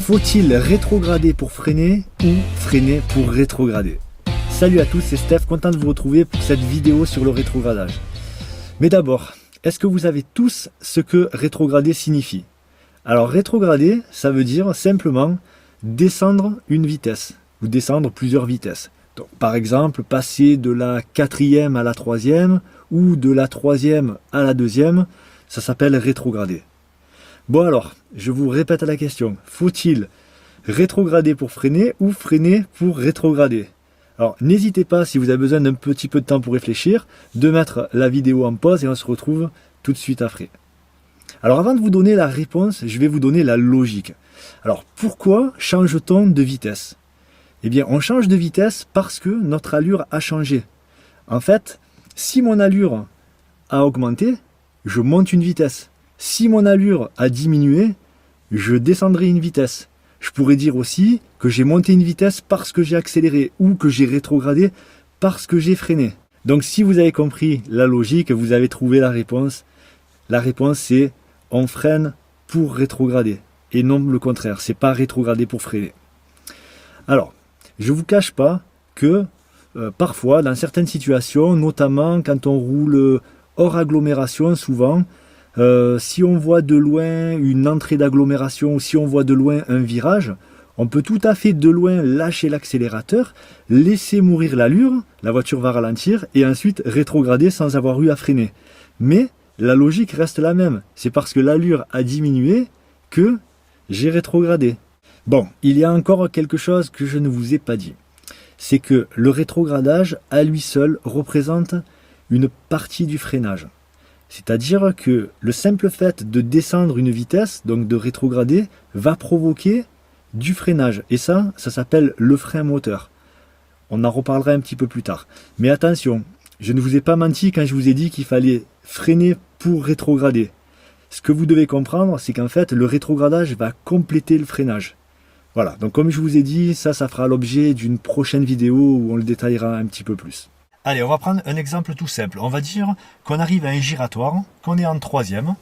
Faut-il rétrograder pour freiner ou freiner pour rétrograder? Salut à tous, c'est Steph, content de vous retrouver pour cette vidéo sur le rétrogradage. Mais d'abord, est-ce que vous savez tous ce que rétrograder signifie? Alors rétrograder, ça veut dire simplement descendre une vitesse, ou descendre plusieurs vitesses. Donc, par exemple, passer de la 4e à la 3e, ou de la 3e à la 2e, ça s'appelle rétrograder. Bon alors, je vous répète la question, faut-il rétrograder pour freiner ou freiner pour rétrograder? Alors n'hésitez pas, si vous avez besoin d'un petit peu de temps pour réfléchir, de mettre la vidéo en pause et on se retrouve tout de suite après. Alors avant de vous donner la réponse, je vais vous donner la logique. Alors pourquoi change-t-on de vitesse? Eh bien on change de vitesse parce que notre allure a changé. En fait, si mon allure a augmenté, je monte une vitesse. Si mon allure a diminué, je descendrai une vitesse. Je pourrais dire aussi que j'ai monté une vitesse parce que j'ai accéléré ou que j'ai rétrogradé parce que j'ai freiné. Donc si vous avez compris la logique, vous avez trouvé la réponse. La réponse c'est on freine pour rétrograder et non le contraire, c'est pas rétrograder pour freiner. Alors, je vous cache pas que parfois dans certaines situations, notamment quand on roule hors agglomération souvent, si on voit de loin une entrée d'agglomération ou si on voit de loin un virage, on peut tout à fait de loin lâcher l'accélérateur, laisser mourir l'allure, la voiture va ralentir et ensuite rétrograder sans avoir eu à freiner. Mais la logique reste la même, c'est parce que l'allure a diminué que j'ai rétrogradé. Bon, il y a encore quelque chose que je ne vous ai pas dit. C'est que le rétrogradage à lui seul représente une partie du freinage. C'est-à-dire que le simple fait de descendre une vitesse, donc de rétrograder, va provoquer du freinage. Et ça s'appelle le frein moteur. On en reparlera un petit peu plus tard. Mais attention, je ne vous ai pas menti quand je vous ai dit qu'il fallait freiner pour rétrograder. Ce que vous devez comprendre, c'est qu'en fait, le rétrogradage va compléter le freinage. Voilà, donc comme je vous ai dit, ça fera l'objet d'une prochaine vidéo où on le détaillera un petit peu plus. Allez, on va prendre un exemple tout simple. On va dire qu'on arrive à un giratoire, qu'on est en 3e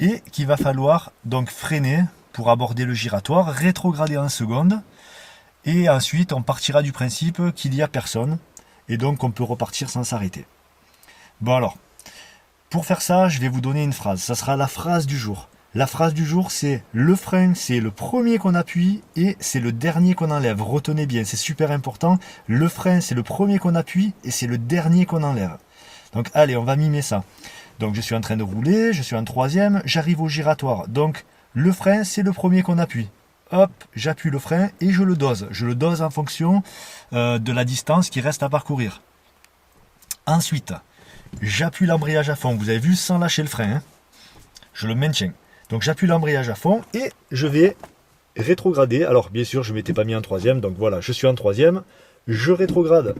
et qu'il va falloir donc freiner pour aborder le giratoire, rétrograder en seconde et ensuite on partira du principe qu'il n'y a personne et donc on peut repartir sans s'arrêter. Bon alors, pour faire ça, je vais vous donner une phrase. Ça sera la phrase du jour. La phrase du jour, c'est le frein, c'est le premier qu'on appuie et c'est le dernier qu'on enlève. Retenez bien, c'est super important. Le frein, c'est le premier qu'on appuie et c'est le dernier qu'on enlève. Donc allez, on va mimer ça. Donc je suis en train de rouler, je suis en 3e, j'arrive au giratoire. Donc le frein, c'est le premier qu'on appuie. Hop, j'appuie le frein et je le dose. Je le dose en fonction de la distance qui reste à parcourir. Ensuite, j'appuie l'embrayage à fond. Vous avez vu, sans lâcher le frein. Hein. Je le maintiens. Donc j'appuie l'embrayage à fond et je vais rétrograder. Alors bien sûr je ne m'étais pas mis en 3e, donc voilà, je suis en 3e. Je rétrograde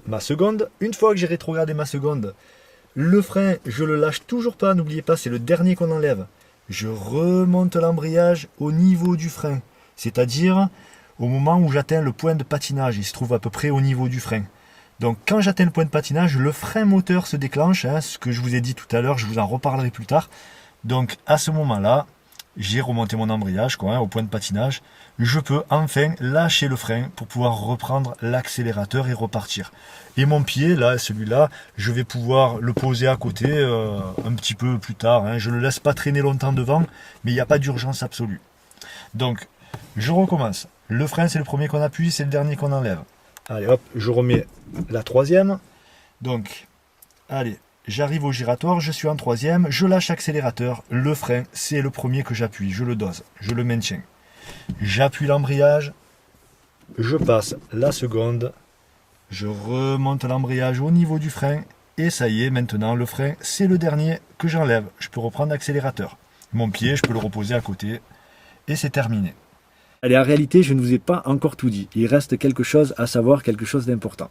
ma seconde. Une fois que j'ai rétrogradé ma seconde, le frein, je le lâche toujours pas, n'oubliez pas, c'est le dernier qu'on enlève. Je remonte l'embrayage au niveau du frein, c'est-à-dire au moment où j'atteins le point de patinage. Il se trouve à peu près au niveau du frein. Donc quand j'atteins le point de patinage, le frein moteur se déclenche, hein, ce que je vous ai dit tout à l'heure, je vous en reparlerai plus tard. Donc à ce moment-là, j'ai remonté mon embrayage au point de patinage. Je peux enfin lâcher le frein pour pouvoir reprendre l'accélérateur et repartir. Et mon pied, là, celui-là, je vais pouvoir le poser à côté un petit peu plus tard. Hein. Je ne le laisse pas traîner longtemps devant, mais il n'y a pas d'urgence absolue. Donc, je recommence. Le frein, c'est le premier qu'on appuie, c'est le dernier qu'on enlève. Allez, hop, je remets la 3e. Donc, allez. J'arrive au giratoire, je suis en 3e, je lâche l'accélérateur, le frein, c'est le premier que j'appuie, je le dose, je le maintiens. J'appuie l'embrayage, je passe la seconde, je remonte l'embrayage au niveau du frein, et ça y est, maintenant le frein, c'est le dernier que j'enlève. Je peux reprendre l'accélérateur. Mon pied, je peux le reposer à côté, et c'est terminé. Allez, en réalité, je ne vous ai pas encore tout dit. Il reste quelque chose à savoir, quelque chose d'important.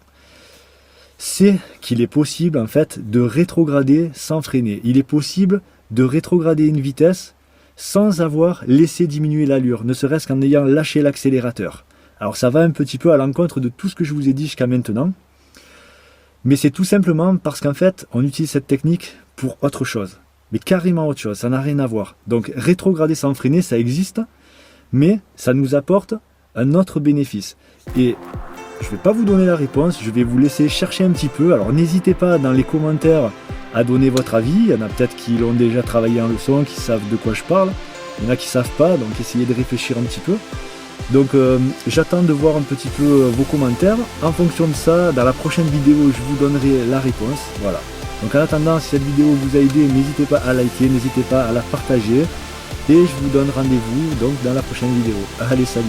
C'est qu'il est possible en fait de rétrograder sans freiner. Il est possible de rétrograder une vitesse sans avoir laissé diminuer l'allure, ne serait-ce qu'en ayant lâché l'accélérateur. Alors ça va un petit peu à l'encontre de tout ce que je vous ai dit jusqu'à maintenant, mais c'est tout simplement parce qu'en fait on utilise cette technique pour autre chose, mais carrément autre chose, ça n'a rien à voir. Donc rétrograder sans freiner, ça existe, mais ça nous apporte un autre bénéfice. Et je ne vais pas vous donner la réponse, je vais vous laisser chercher un petit peu. Alors n'hésitez pas dans les commentaires à donner votre avis. Il y en a peut-être qui l'ont déjà travaillé en leçon, qui savent de quoi je parle. Il y en a qui ne savent pas, donc essayez de réfléchir un petit peu. Donc j'attends de voir un petit peu vos commentaires. En fonction de ça, dans la prochaine vidéo, je vous donnerai la réponse. Voilà. Donc en attendant, si cette vidéo vous a aidé, n'hésitez pas à liker, n'hésitez pas à la partager. Et je vous donne rendez-vous donc dans la prochaine vidéo. Allez, salut!